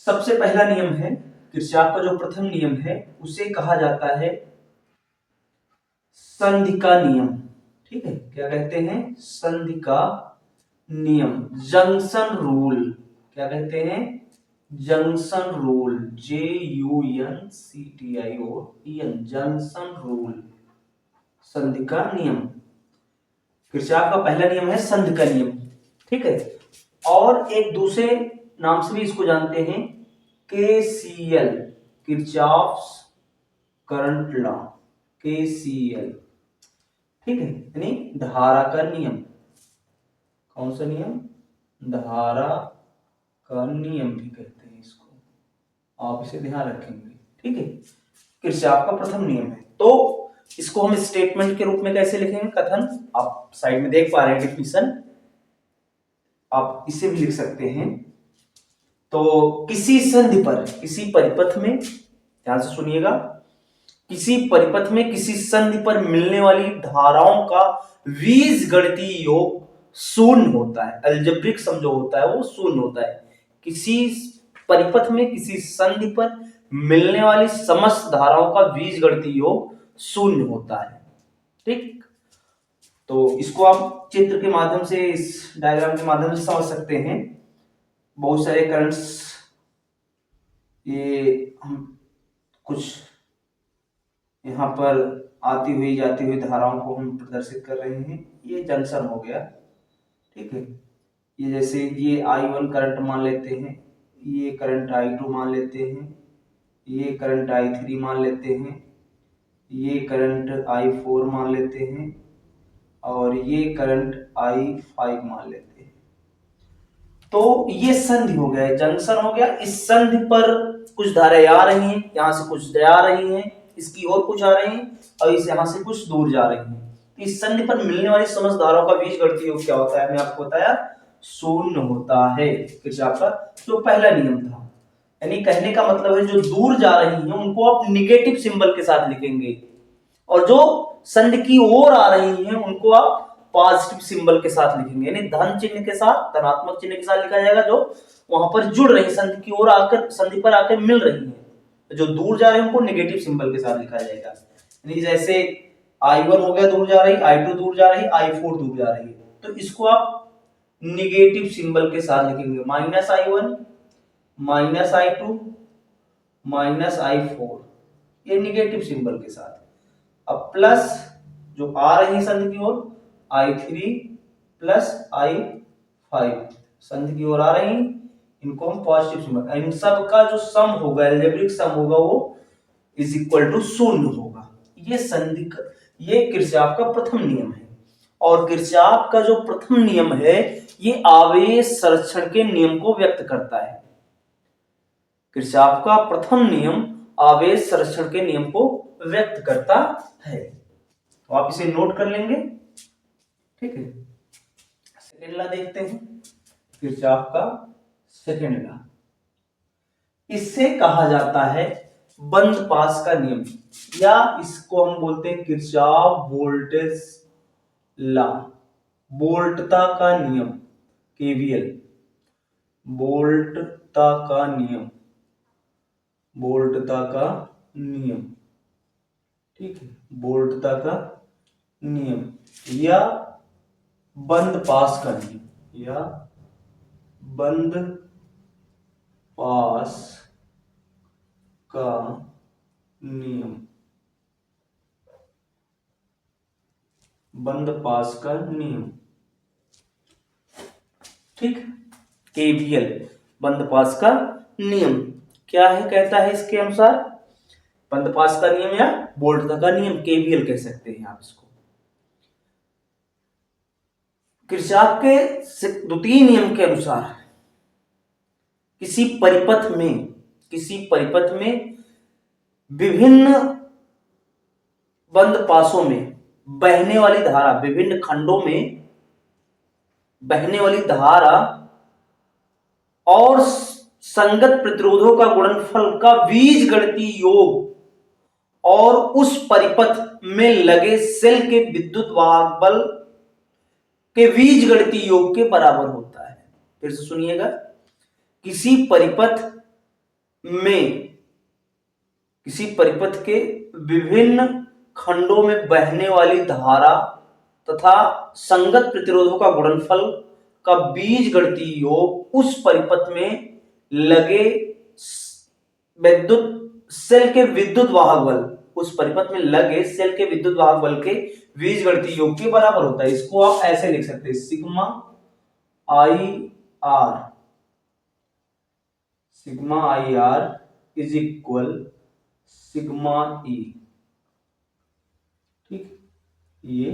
सबसे पहला नियम है किरचॉफ का जो प्रथम नियम है उसे कहा जाता है संधि का नियम। ठीक है, क्या कहते हैं? संधि का नियम, जंक्शन रूल। क्या कहते हैं? Junction rule, JUNCTION, junction rule, संधि का नियम। किरचॉफ का पहला नियम है संधि का नियम। ठीक है, और एक दूसरे नाम से भी इसको जानते हैं, KCL, Kirchhoff's current law, KCL। ठीक है, यानी धारा का नियम। कौन सा नियम? धारा का नियम भी कहते हैं इसको, आप इसे ध्यान रखेंगे। ठीक है, किरचॉफ का प्रथम नियम है। तो इसको हम स्टेटमेंट के रूप में कैसे लिखेंगे? कथन। आप साइड में देख पा रहे हैं डिफिनिशन, आप इसे भी लिख सकते हैं। तो किसी संधि पर, किसी परिपथ में, ध्यान से सुनिएगा, किसी परिपथ में किसी संधि पर मिलने वाली धाराओं का बीजगणितीय योग शून्य होता है। अलजेब्रिक सम जो होता है वो शून्य होता है। किसी परिपथ में किसी संधि पर मिलने वाली समस्त धाराओं का बीजगणितीय योग शून्य होता है। ठीक, तो इसको आप चित्र के माध्यम से, इस डायग्राम के माध्यम से समझ सकते हैं। बहुत सारे करंट्स, ये हम कुछ यहाँ पर आती हुई जाती हुई धाराओं को हम प्रदर्शित कर रहे हैं। ये जंक्शन हो गया। ठीक है, ये जैसे ये I1 करंट मान लेते हैं, ये करंट I2 मान लेते हैं, ये करंट I3 मान लेते हैं, ये करंट I4 मान लेते हैं, और ये करंट I5 मान लेते हैं। तो ये संधि हो गया, जंक्शन हो गया। इस संधि पर कुछ धाराएं आ रही हैं, यहां से कुछ जा रही हैं, इसकी ओर कुछ आ रही हैं, और इस यहां से कुछ दूर जा रही हैं। तो इस संधि पर मिलने वाली समस्त धाराओं का बीजगणितीय योग क्या होता है? मैंने आपको बताया, शून्य होता है। किरचॉफ का जो पहला नियम था, यानी कहने का मतलब है जो दूर जा रही हैं उनको आप निगेटिव सिंबल के साथ लिखेंगे, और जो संधि की ओर आ रही हैं उनको आप पॉजिटिव सिंबल के साथ लिखेंगे, यानी धन चिन्ह के साथ, धनात्मक चिन्ह के साथ लिखा जाएगा। जो वहां पर जुड़ रही संधि की ओर आकर, संधि पर आकर मिल रही है, जो दूर जा रहे हैं उनको नेगेटिव सिंबल के साथ लिखा जाएगा। यानी जैसे I1 हो गया दूर जा रही, I2 दूर जा रही, I4 दूर जा रही है, तो इसको आप निगेटिव सिंबल के साथ लिखेंगे, -I1, -I2, -I4, ये निगेटिव सिंबल के साथ। अब प्लस जो आ रही है संधि की ओर, I3 प्लस I5, संधि की ओर आ रही, इनको हम पॉजिटिव सिंबल, इन सब का जो सम होगा, अलजेब्रिक सम होगा, वो इज इक्वल टू शून्य होगा। ये संधि का, ये किरचॉफ का प्रथम नियम है। और किरचॉफ का जो प्रथम नियम है ये आवेश संरक्षण के नियम को व्यक्त करता है। किरचॉफ का प्रथम नियम आवेश संरक्षण के नियम को व्यक्त करता है, तो आप इसे नोट कर लेंगे। ठीक है, सेकेंड लॉ देखते हैं, किरचॉफ का सेकेंड लॉ। इससे कहा जाता है बंद पास का नियम, या इसको हम बोलते हैं किरचॉफ वोल्टेज लॉ, वोल्टता का नियम, KVL, वोल्टता का नियम, वोल्टता का नियम। ठीक है, वोल्टता का नियम, या बंद पास का नियम, या बंद पास का नियम, बंद पास का नियम। ठीक, KVL, बंद पास का नियम क्या है? कहता है इसके अनुसार बंद पास का नियम या वोल्टता का नियम, KVL कह सकते हैं आप इसको। किरचॉफ के द्वितीय नियम के अनुसार किसी परिपथ में विभिन्न बंद पासों में बहने वाली धारा, विभिन्न खंडों में बहने वाली धारा और संगत प्रतिरोधों का गुणनफल का बीजगणितीय योग और उस परिपथ में लगे सेल के विद्युत वाहक बल के बीजगणितीय योग के बराबर होता है। फिर से सुनिएगा, किसी परिपथ में किसी परिपथ के विभिन्न खंडों में बहने वाली धारा तथा संगत प्रतिरोधों का गुणनफल का बीजगणितीय योग उस परिपथ में लगे विद्युत सेल के विद्युत वाहक बल, उस परिपथ में लगे सेल के विद्युत वाहक बल के बीजगणितीय योग के बराबर होता है। इसको आप ऐसे लिख सकते हैं, sigma I R is equal sigma ई। ठीक, ये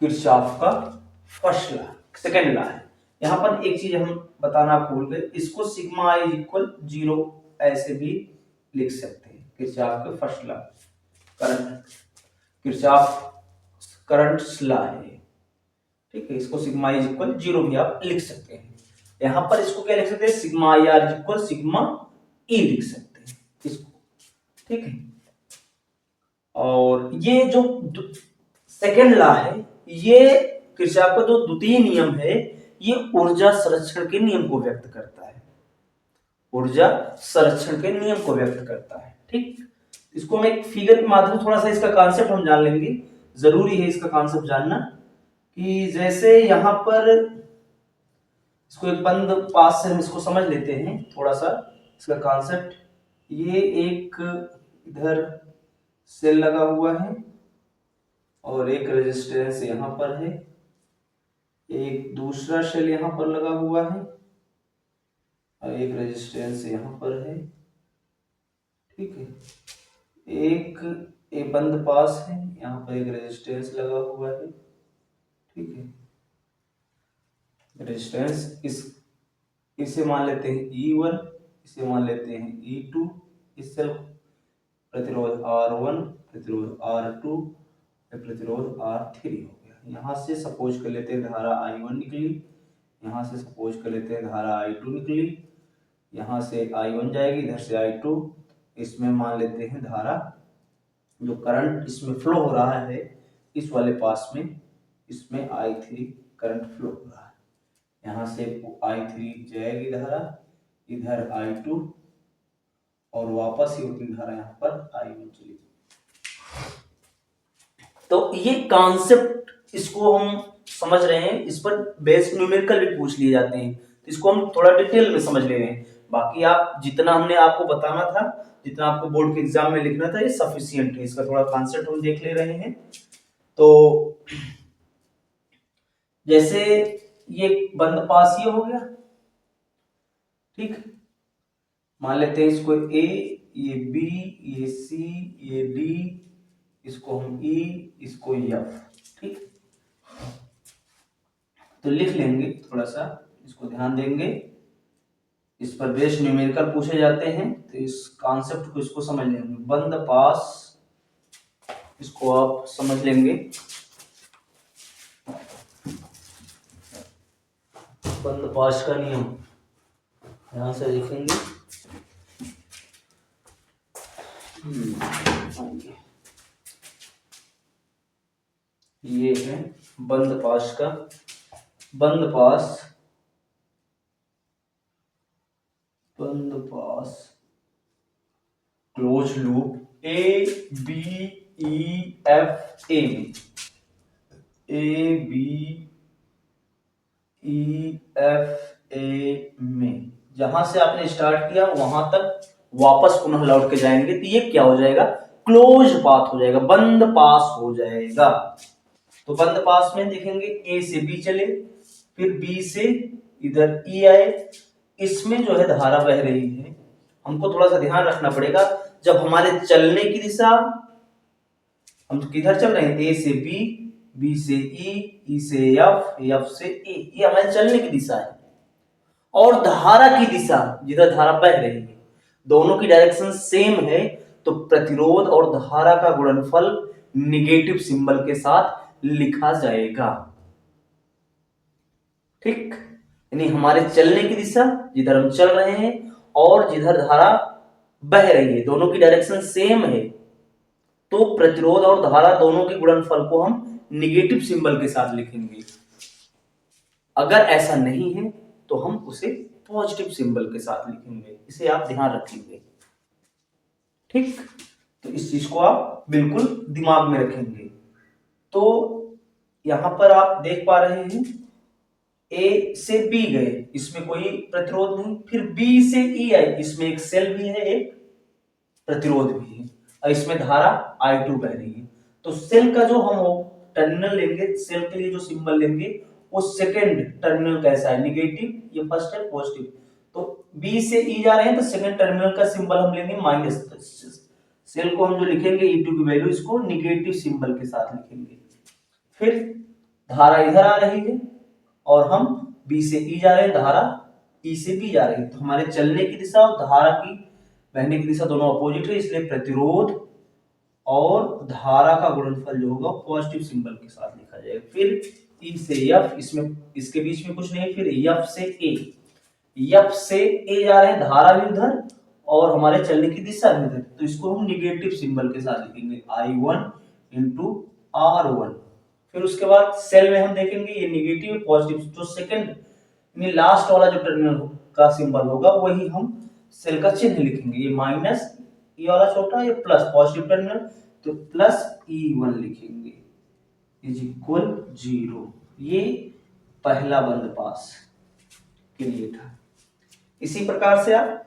किरचॉफ का फर्स्ट लॉ, सेकेंड लॉ है। यहां पर एक चीज हम बताना भूल गए, इसको सिग्मा आई इक्वल 0 ऐसे भी लिख सकते हैं। किरचॉफ के first law, Kirchhoff current law है। ठीक है, इसको सिग्मा आई इक्वल 0 भी आप लिख सकते हैं। यहां पर इसको क्या लिख सकते हैं, sigma I R equal sigma ई लिख सकते हैं इसको। ठीक है, और ये जो सेकेंड लॉ है, ये किरचॉफ का जो द्वितीय नियम है, ये ऊर्जा संरक्षण के नियम को व्यक्त करता है, ऊर्जा संरक्षण के नियम को व्यक्त करता है। ठीक, इसको हम एक फिगर के माध्यम से थोड़ा सा इसका कॉन्सेप्ट हम जान लेंगे। जरूरी है इसका कॉन्सेप्ट जानना, कि जैसे यहां पर इसको एक बंद पास से हम इसको समझ लेते हैं थोड़ा सा इसका कॉन्सेप्ट। ये एक इधर सेल लगा हुआ है और एक रेजिस्टेंस यहां पर है, एक दूसरा सेल यहां पर लगा हुआ है और एक रेजिस्टेंस यहां पर है। ठीक है, एक बंद पास है, यहां पर एक रेजिस्टेंस लगा हुआ है। ठीक है, रेजिस्टेंस इसे मान लेते हैं E1, इसे मान लेते हैं E2, इस सेल प्रतिरोध R1, प्रतिरोध R2, प्रतिरोध R3 हो गया। यहां से सपोज कर लेते हैं धारा I1 निकली, यहां से सपोज कर लेते हैं धारा I2 निकली, यहां से I1 जाएगी, इधर से I2, इसमें मान लेते हैं धारा जो करंट इसमें फ्लो हो रहा है इस वाले पास में, इसमें I3 करंट फ्लो हो रहा है। यहां से I3 जाएगी धारा, इधर I2 और वापस ही उतनी धारा यहां पर I1 चली। तो ये कॉन्सेप्ट इसको हम समझ रहे हैं, इस पर बेसिक न्यूमेरिकल भी पूछ लिए जाते हैं, तो इसको हम थोड़ा डिटेल में समझ ले रहे हैं। बाकी आप जितना हमने आपको बताना था, जितना आपको बोर्ड के एग्जाम में लिखना था, ये सफिशिएंट है। इसका थोड़ा कॉन्सेप्ट हम देख ले रहे हैं। तो जैसे ये बंद पास ये हो गया, ठीक, मान लेते हैं इसको A, ये B, ये C, ये D, इसको हम E, इसको F। ठीक, तो लिख लेंगे, थोड़ा सा इसको ध्यान देंगे, इस पर बेस्ड न्यूमेरिकल पूछे जाते हैं, तो इस कॉन्सेप्ट को इसको समझ लेंगे। बंद पास, इसको आप समझ लेंगे, बंद पास का नियम यहां से लिखेंगे। ये है बंद पास का, बंद पास क्लोज लूप ABEFA में जहां से आपने स्टार्ट किया वहां तक वापस पुनः लौट के जाएंगे, तो ये क्या हो जाएगा, क्लोज पाथ हो जाएगा, बंद पास हो जाएगा। तो बंद पास में देखेंगे A से B चले, फिर B से इधर E आए, इसमें जो है धारा बह रही है। हमको थोड़ा सा ध्यान रखना पड़ेगा, जब हमारे चलने की दिशा, हम किधर चल रहे हैं, A से B, B से E, E से F, F से A, ये हमारे चलने की दिशा है। और धारा की दिशा, जिधर धारा बह रही है, दोनों की डायरेक्शन सेम है, तो प्रतिरोध और धारा का गुणनफल निगेटिव सिंबल के साथ लिखा जाएगा। ठीक, यानी हमारे चलने की दिशा, जिधर हम चल रहे हैं और जिधर धारा बह रही है, दोनों की डायरेक्शन सेम है, तो प्रतिरोध और धारा दोनों के गुणनफल को हम निगेटिव सिंबल के साथ लिखेंगे। अगर ऐसा नहीं है तो हम उसे पॉजिटिव सिंबल के साथ लिखेंगे, इसे आप ध्यान रखेंगे। ठीक, तो इस चीज को आप बिल्कुल दिमाग में रखेंगे। तो यहां पर आप देख पा रहे हैं ए से बी गए, इसमें कोई प्रतिरोध नहीं, फिर बी से ई आई, इसमें एक सेल भी है, एक प्रतिरोध भी है, और इसमें धारा I2 बह रही है। तो सेल का जो हम टर्मिनल लेंगे, सेल के लिए जो सिंबल लेंगे, वो सेकेंड टर्मिनल कैसा है, निगेटिव, ये फर्स्ट है पॉजिटिव। तो बी से ई जा रहे हैं तो सेकेंड टर्मिनल का सिंबल हम लेंगे माइनस। सेल को हम जो लिखेंगे E2 की वैल्यू, इसको निगेटिव सिंबल के साथ लिखेंगे। फिर धारा इधर आ रही है और हम बी से ई जा रहे हैं, धारा ई से बी जा रही है। तो हमारे चलने की दिशा और धारा की बहने की दिशा दोनों अपोजिट है, इसलिए प्रतिरोध और धारा का गुणनफल जो होगा पॉजिटिव सिंबल के साथ लिखा जाएगा। फिर ई से एफ, इसमें इसके बीच में कुछ नहीं, फिर एफ से ए, एफ से ए जा रहे हैं, धारा भी उधर और हमारे चलने की दिशा भी उधर, तो इसको हम निगेटिव सिंबल के साथ लिखेंगे, I1 इंटू R1। फिर उसके बाद सेल में हम देखेंगे ये निगेटिव पॉजिटिव, जो सेकंड यानी लास्ट वाला जो टर्मिनल का सिंबल होगा वही हम सेल का चिन्ह लिखेंगे, ये माइनस, ये वाला छोटा, ये प्लस पॉजिटिव टर्मिनल, तो प्लस E1 लिखेंगे इज इक्वल 0। ये पहला बंद पास के लिए था। इसी प्रकार से आप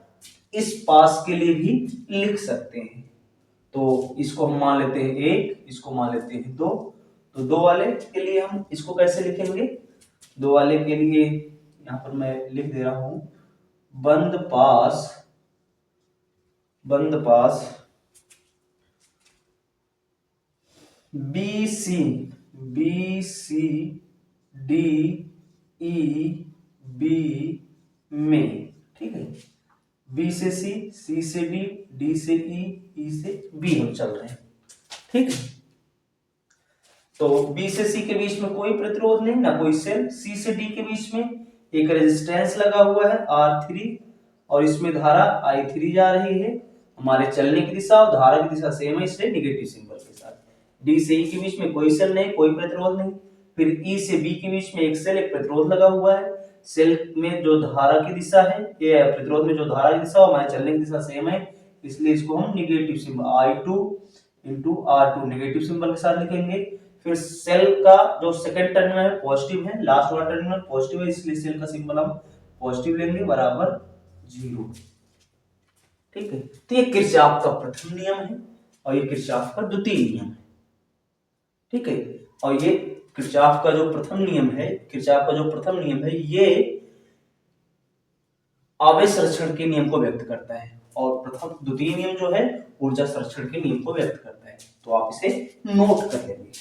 इस पास के लिए भी लिख सकते हैं। तो इसको हम मान लेते हैं 1, इसको मान लेते हैं 2। तो 2 वाले के लिए हम इसको कैसे लिखेंगे, 2 वाले के लिए यहां पर मैं लिख दे रहा हूं, बंद पास B C D E B में, ठीक है, बी से सी से डी से ई से बी हम चल रहे हैं, ठीक है। तो बी से सी के बीच में कोई प्रतिरोध नहीं, ना कोई सेल, सी से डी के बीच में एक रेजिस्टेंस लगा हुआ है R3 और इसमें धारा I3 जा रही है, हमारे चलने की दिशा और धारा की दिशा सेम है, इसलिए निगेटिव सिंबल के साथ। डी से ई के बीच में कोई सेल नहीं, कोई प्रतिरोध नहीं, फिर ई से बी के बीच में एक सेल, एक प्रतिरोध लगा हुआ है, सेल में जो धारा की दिशा है, ये प्रतिरोध में जो धारा की दिशा हमारे चलने की दिशा सेम है, इसलिए इसको हम negative symbol I2 into R2 negative symbol के साथ लिखेंगे। फिर सेल का जो सेकंड टर्मिनल है पॉजिटिव है, लास्ट वाला टर्मिनल पॉजिटिव है, इसलिए सेल का सिंबल हम पॉजिटिव लेंगे, बराबर 0, ठीक है। तो ये किरचॉफ का प्रथम नियम है और ये किरचॉफ का द्वितीय नियम है, ठीक है। और ये किरचॉफ का जो प्रथम नियम है, ये आवेश संरक्षण के नियम को व्यक्त करता है और द्वितीय नियम जो है ऊर्जा संरक्षण के नियम को व्यक्त करता है। तो आप इसे नोट कर लेंगे।